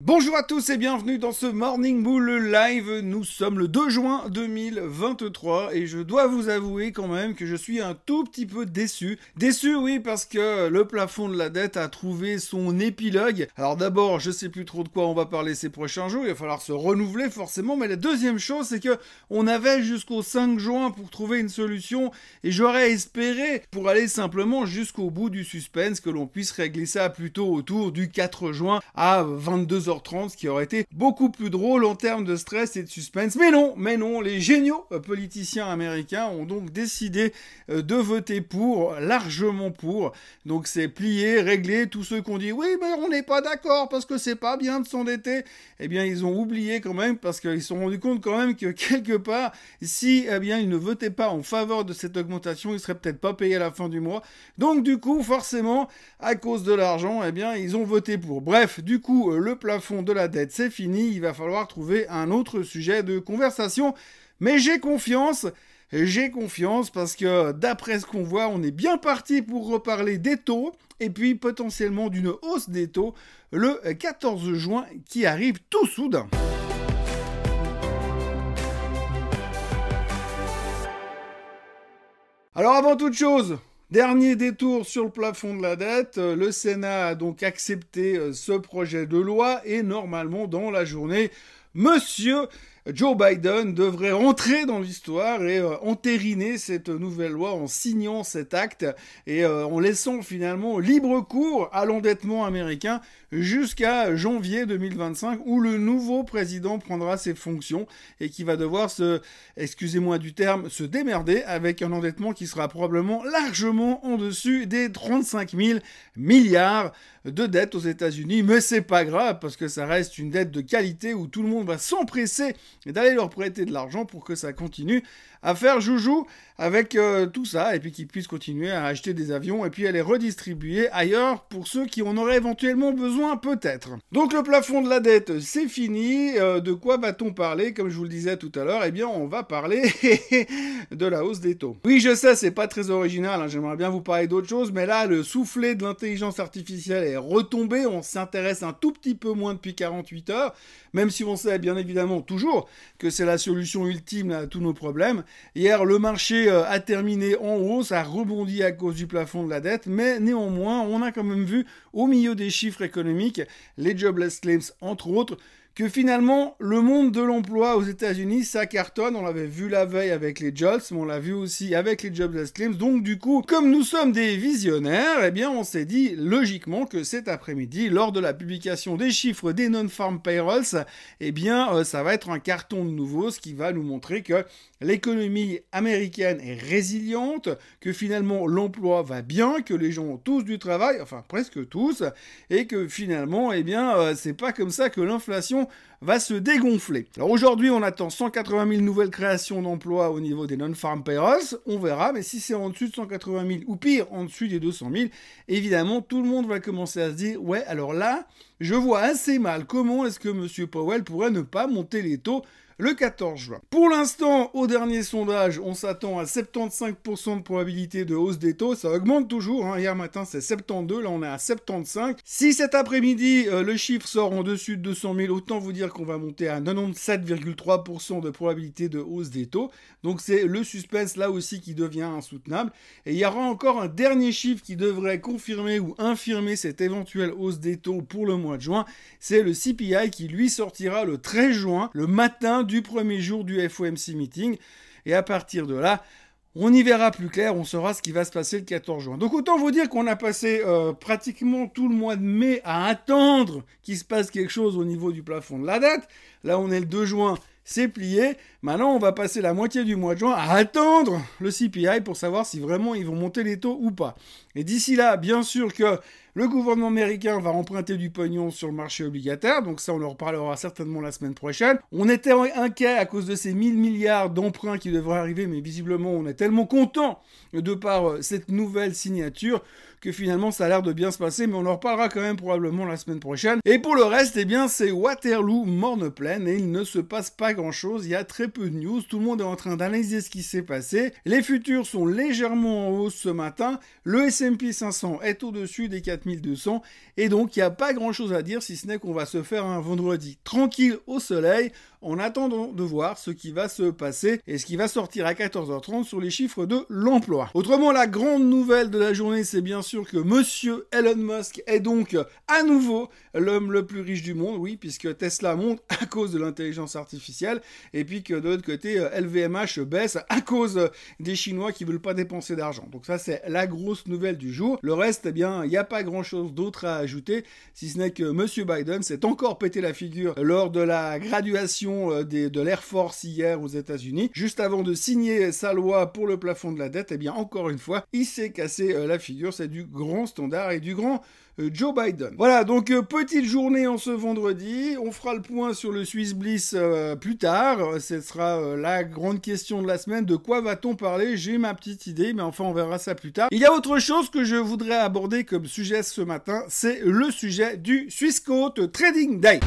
Bonjour à tous et bienvenue dans ce Morning Bull Live. Nous sommes le 2 juin 2023 et je dois vous avouer quand même que je suis un tout petit peu déçu. Déçu, oui, parce que le plafond de la dette a trouvé son épilogue. Alors d'abord, je sais plus trop de quoi on va parler ces prochains jours, il va falloir se renouveler forcément, mais la deuxième chose, c'est que on avait jusqu'au 5 juin pour trouver une solution et j'aurais espéré pour aller simplement jusqu'au bout du suspense que l'on puisse régler ça plutôt autour du 4 juin à 22h30, ce qui aurait été beaucoup plus drôle en termes de stress et de suspense. Mais non, les géniaux politiciens américains ont donc décidé de voter pour, largement pour. Donc c'est plié, réglé. Tous ceux qui ont dit oui, mais on n'est pas d'accord parce que c'est pas bien de s'endetter, eh bien ils ont oublié quand même parce qu'ils se sont rendus compte quand même que quelque part, si eh bien ils ne votaient pas en faveur de cette augmentation, ils seraient peut-être pas payés à la fin du mois. Donc du coup, forcément, à cause de l'argent, eh bien ils ont voté pour. Bref, du coup, le plafond de la dette, c'est fini. Il va falloir trouver un autre sujet de conversation. Mais j'ai confiance parce que d'après ce qu'on voit, on est bien parti pour reparler des taux et puis potentiellement d'une hausse des taux le 14 juin qui arrive tout soudain. Alors avant toute chose, dernier détour sur le plafond de la dette, le Sénat a donc accepté ce projet de loi et normalement dans la journée, Monsieur Joe Biden devrait entrer dans l'histoire et entériner cette nouvelle loi en signant cet acte et en laissant finalement libre cours à l'endettement américain jusqu'à janvier 2025 où le nouveau président prendra ses fonctions et qui va devoir excusez-moi du terme, se démerder avec un endettement qui sera probablement largement en dessus des 35 000 milliards de dettes aux États-Unis. Mais c'est pas grave parce que ça reste une dette de qualité où tout le monde va s'empresser d'aller leur prêter de l'argent pour que ça continue à faire joujou avec tout ça et puis qu'ils puissent continuer à acheter des avions et puis à les redistribuer ailleurs pour ceux qui en auraient éventuellement besoin peut-être. Donc le plafond de la dette, c'est fini. De quoi va-t-on parler? Comme je vous le disais tout à l'heure, eh bien on va parler de la hausse des taux. Oui, je sais, c'est pas très original, hein, j'aimerais bien vous parler d'autre chose, mais là, le soufflet de l'intelligence artificielle est retombé, on s'intéresse un tout petit peu moins depuis 48 heures, même si on sait bien évidemment toujours que c'est la solution ultime à tous nos problèmes. Hier, le marché a terminé en hausse, a rebondi à cause du plafond de la dette, mais néanmoins, on a quand même vu au milieu des chiffres économiques, les jobless claims entre autres, que finalement, le monde de l'emploi aux États-Unis, ça cartonne. On l'avait vu la veille avec les jobs, mais on l'a vu aussi avec les jobless claims. Donc, du coup, comme nous sommes des visionnaires, eh bien, on s'est dit logiquement que cet après-midi, lors de la publication des chiffres des non-farm payrolls, eh bien, ça va être un carton de nouveau, ce qui va nous montrer que l'économie américaine est résiliente, que finalement l'emploi va bien, que les gens ont tous du travail, enfin presque tous, et que finalement, eh bien, c'est pas comme ça que l'inflation va se dégonfler. Alors aujourd'hui, on attend 180 000 nouvelles créations d'emplois au niveau des non-farm payrolls, on verra, mais si c'est en dessus de 180 000, ou pire, en dessus des 200 000, évidemment, tout le monde va commencer à se dire, ouais, alors là, je vois assez mal comment est-ce que M. Powell pourrait ne pas monter les taux le 14 juin. Pour l'instant, au dernier sondage, on s'attend à 75% de probabilité de hausse des taux. Ça augmente toujours. Hein. Hier matin, c'est 72. Là, on est à 75. Si cet après-midi, le chiffre sort en dessus de 200 000, autant vous dire qu'on va monter à 97,3% de probabilité de hausse des taux. Donc, c'est le suspense là aussi qui devient insoutenable. Et il y aura encore un dernier chiffre qui devrait confirmer ou infirmer cette éventuelle hausse des taux pour le mois de juin. C'est le CPI qui, lui, sortira le 13 juin, le matin du premier jour du FOMC meeting. Et à partir de là, on y verra plus clair, on saura ce qui va se passer le 14 juin. Donc autant vous dire qu'on a passé pratiquement tout le mois de mai à attendre qu'il se passe quelque chose au niveau du plafond de la dette. Là, on est le 2 juin, c'est plié. Maintenant, on va passer la moitié du mois de juin à attendre le CPI pour savoir si vraiment ils vont monter les taux ou pas. Et d'ici là, bien sûr que le gouvernement américain va emprunter du pognon sur le marché obligataire, donc ça on en reparlera certainement la semaine prochaine. On était inquiet à cause de ces 1000 milliards d'emprunts qui devraient arriver, mais visiblement on est tellement content de par cette nouvelle signature que finalement ça a l'air de bien se passer, mais on en reparlera quand même probablement la semaine prochaine. Et pour le reste, eh bien c'est Waterloo morne pleine et il ne se passe pas grand chose, il y a très peu de news, tout le monde est en train d'analyser ce qui s'est passé. Les futurs sont légèrement en hausse ce matin, le S&P 500 est au-dessus des 4200 et donc il n'y a pas grand chose à dire si ce n'est qu'on va se faire un vendredi tranquille au soleil en attendant de voir ce qui va se passer et ce qui va sortir à 14h30 sur les chiffres de l'emploi. Autrement, la grande nouvelle de la journée, c'est bien sûr que monsieur Elon Musk est donc à nouveau l'homme le plus riche du monde, oui, puisque Tesla monte à cause de l'intelligence artificielle, et puis que de l'autre côté, LVMH baisse à cause des Chinois qui veulent pas dépenser d'argent. Donc ça, c'est la grosse nouvelle du jour. Le reste, eh bien, il n'y a pas grand-chose d'autre à ajouter, si ce n'est que monsieur Biden s'est encore pété la figure lors de la graduation de l'Air Force hier aux États-Unis. Juste avant de signer sa loi pour le plafond de la dette, eh bien, encore une fois, il s'est cassé la figure. C'est du grand standard et du grand Joe Biden. Voilà, donc petite journée en ce vendredi. On fera le point sur le Swiss Bliss plus tard. Ce sera la grande question de la semaine. De quoi va-t-on parler? J'ai ma petite idée, mais enfin on verra ça plus tard. Il y a autre chose que je voudrais aborder comme sujet ce matin, c'est le sujet du Swissquote Trading Day.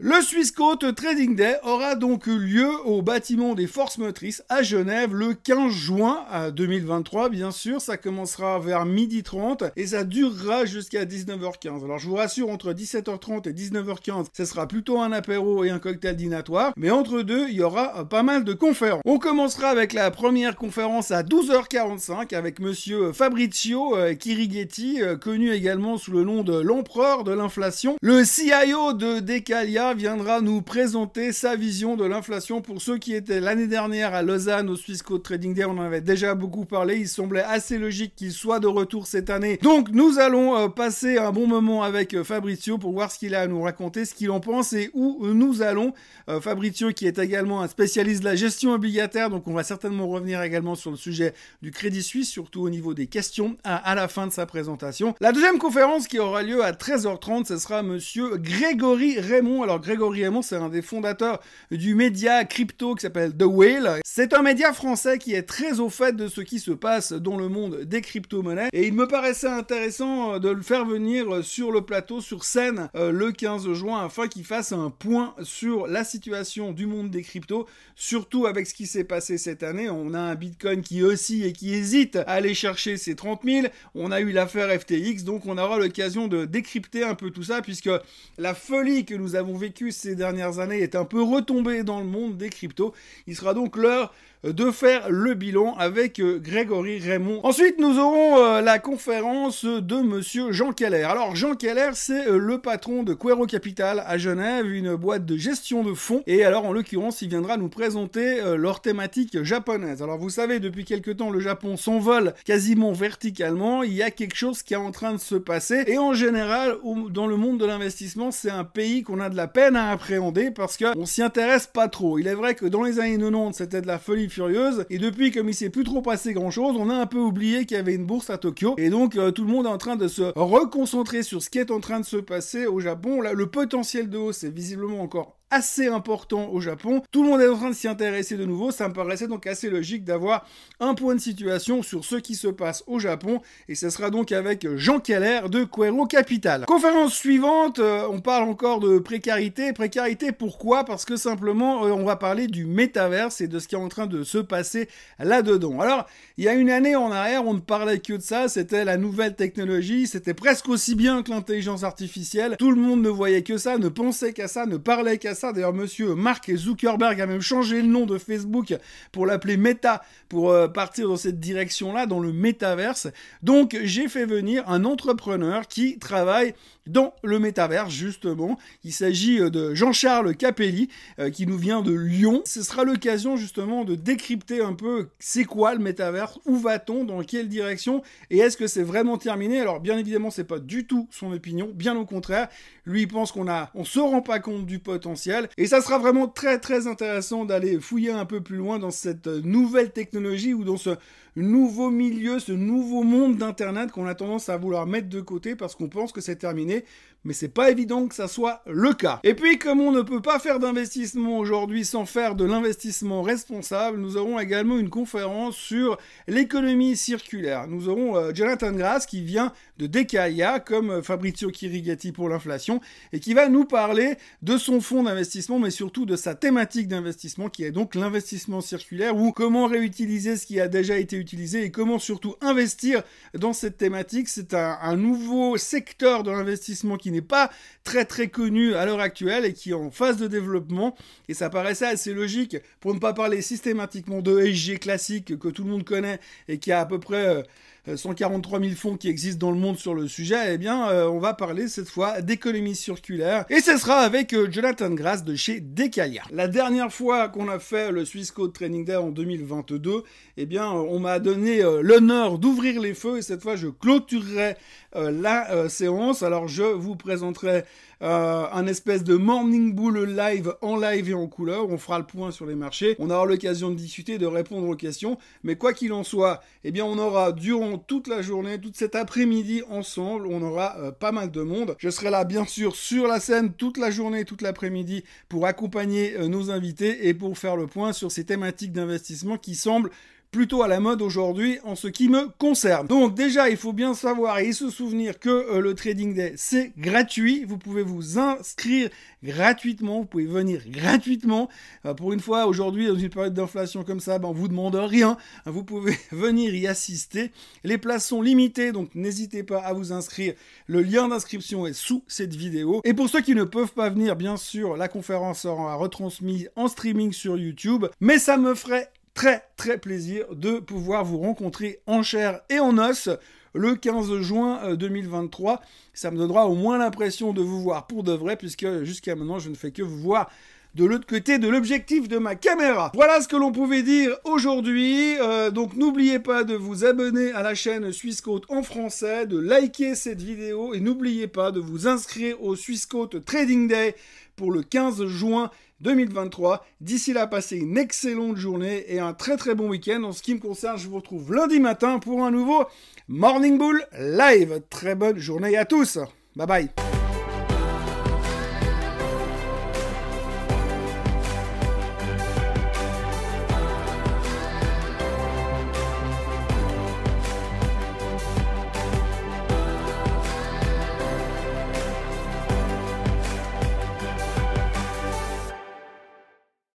Le Swissquote Trading Day aura donc lieu au bâtiment des Forces Motrices à Genève le 15 juin 2023, bien sûr. Ça commencera vers 12h30 et ça durera jusqu'à 19h15. Alors je vous rassure, entre 17h30 et 19h15, ce sera plutôt un apéro et un cocktail dînatoire. Mais entre deux, il y aura pas mal de conférences. On commencera avec la première conférence à 12h45 avec monsieur Fabrizio Chirighetti, connu également sous le nom de l'empereur de l'inflation. Le CIO de Decalia viendra nous présenter sa vision de l'inflation. Pour ceux qui étaient l'année dernière à Lausanne au Swissquote Trading Day, on en avait déjà beaucoup parlé. Il semblait assez logique qu'il soit de retour cette année. Donc nous allons passer un bon moment avec Fabrizio pour voir ce qu'il a à nous raconter, ce qu'il en pense et où nous allons. Fabrizio qui est également un spécialiste de la gestion obligataire, donc on va certainement revenir également sur le sujet du Crédit Suisse, surtout au niveau des questions à la fin de sa présentation. La deuxième conférence qui aura lieu à 13h30, ce sera monsieur Grégory Raymond. Alors Grégory Raymond, c'est un des fondateurs du média crypto qui s'appelle The Whale. C'est un média français qui est très au fait de ce qui se passe dans le monde des crypto-monnaies et il me paraissait intéressant de le faire venir sur le plateau, sur scène, le 15 juin afin qu'il fasse un point sur la situation du monde des cryptos, surtout avec ce qui s'est passé cette année. On a un Bitcoin qui oscille et qui hésite à aller chercher ses 30 000. On a eu l'affaire FTX, donc on aura l'occasion de décrypter un peu tout ça puisque la folie que nous avons vécue ces dernières années est un peu retombée dans le monde des cryptos. Il sera donc l'heure de faire le bilan avec Grégory Raymond. Ensuite, nous aurons la conférence de monsieur Jean Keller. Alors, Jean Keller, c'est le patron de Quaero Capital à Genève, une boîte de gestion de fonds. Et alors, en l'occurrence, il viendra nous présenter leur thématique japonaise. Alors, vous savez, depuis quelque temps, le Japon s'envole quasiment verticalement. Il y a quelque chose qui est en train de se passer. Et en général, dans le monde de l'investissement, c'est un pays qu'on a de la peine à appréhender parce qu'on s'y intéresse pas trop. Il est vrai que dans les années 90, c'était de la folie furieuse et depuis, comme il s'est plus trop passé grand chose, on a un peu oublié qu'il y avait une bourse à Tokyo et donc tout le monde est en train de se reconcentrer sur ce qui est en train de se passer au Japon. Là, le potentiel de hausse est visiblement encore assez important au Japon. Tout le monde est en train de s'y intéresser de nouveau. Ça me paraissait donc assez logique d'avoir un point de situation sur ce qui se passe au Japon. Et ce sera donc avec Jean Keller de Quaero Capital. Conférence suivante, on parle encore de précarité. Précarité, pourquoi? Parce que simplement, on va parler du métaverse et de ce qui est en train de se passer là-dedans. Alors, il y a une année en arrière, on ne parlait que de ça. C'était la nouvelle technologie. C'était presque aussi bien que l'intelligence artificielle. Tout le monde ne voyait que ça, ne pensait qu'à ça, ne parlait qu'à ça. D'ailleurs, monsieur Mark Zuckerberg a même changé le nom de Facebook pour l'appeler Meta, pour partir dans cette direction-là, dans le métaverse. Donc, j'ai fait venir un entrepreneur qui travaille dans le métaverse, justement. Il s'agit de Jean-Charles Capelli, qui nous vient de Lyon. Ce sera l'occasion, justement, de décrypter un peu c'est quoi le métaverse, où va-t-on, dans quelle direction, et est-ce que c'est vraiment terminé? Alors, bien évidemment, c'est pas du tout son opinion, bien au contraire. Lui, il pense on se rend pas compte du potentiel. exponentielle. Et ça sera vraiment très très intéressant d'aller fouiller un peu plus loin dans cette nouvelle technologie ou dans ce nouveau milieu, ce nouveau monde d'Internet qu'on a tendance à vouloir mettre de côté parce qu'on pense que c'est terminé, mais c'est pas évident que ça soit le cas. Et puis, comme on ne peut pas faire d'investissement aujourd'hui sans faire de l'investissement responsable, nous aurons également une conférence sur l'économie circulaire. Nous aurons Jonathan Grass qui vient de Decaia, comme Fabrizio Chirigati pour l'inflation, et qui va nous parler de son fonds d'investissement, mais surtout de sa thématique d'investissement, qui est donc l'investissement circulaire, ou comment réutiliser ce qui a déjà été utilisé et comment surtout investir dans cette thématique. C'est un nouveau secteur de l'investissement qui n'est pas très très connu à l'heure actuelle et qui est en phase de développement, et ça paraissait assez logique pour ne pas parler systématiquement de ESG classique que tout le monde connaît et qui a à peu près 143 000 fonds qui existent dans le monde sur le sujet. Eh bien, on va parler cette fois d'économie circulaire, et ce sera avec Jonathan Grass de chez Decaia. La dernière fois qu'on a fait le Swissquote Trading Day en 2022, eh bien, on m'a donné l'honneur d'ouvrir les feux, et cette fois, je clôturerai la séance. Alors, je vous présenterai un espèce de morning bull live en live et en couleur. On fera le point sur les marchés. On aura l'occasion de discuter, de répondre aux questions. Mais quoi qu'il en soit, eh bien, on aura durant toute la journée, toute cet après-midi ensemble, on aura pas mal de monde. Je serai là, bien sûr, sur la scène toute la journée, toute l'après-midi pour accompagner nos invités et pour faire le point sur ces thématiques d'investissement qui semblent plutôt à la mode aujourd'hui en ce qui me concerne. Donc déjà, il faut bien savoir et se souvenir que le Trading Day, c'est gratuit. Vous pouvez vous inscrire gratuitement, vous pouvez venir gratuitement. Pour une fois, aujourd'hui, dans une période d'inflation comme ça, on vous demande rien. Vous pouvez venir y assister. Les places sont limitées, donc n'hésitez pas à vous inscrire. Le lien d'inscription est sous cette vidéo. Et pour ceux qui ne peuvent pas venir, bien sûr, la conférence sera retransmise en streaming sur YouTube. Mais ça me ferait très très plaisir de pouvoir vous rencontrer en chair et en os le 15 juin 2023. Ça me donnera au moins l'impression de vous voir pour de vrai, puisque jusqu'à maintenant je ne fais que vous voir de l'autre côté de l'objectif de ma caméra. Voilà ce que l'on pouvait dire aujourd'hui. Donc n'oubliez pas de vous abonner à la chaîne Swissquote en français, de liker cette vidéo et n'oubliez pas de vous inscrire au Swissquote Trading Day pour le 15 juin 2023. D'ici là, passez une excellente journée et un très très bon week-end. En ce qui me concerne, je vous retrouve lundi matin pour un nouveau Morning Bull Live. Très bonne journée à tous. Bye bye.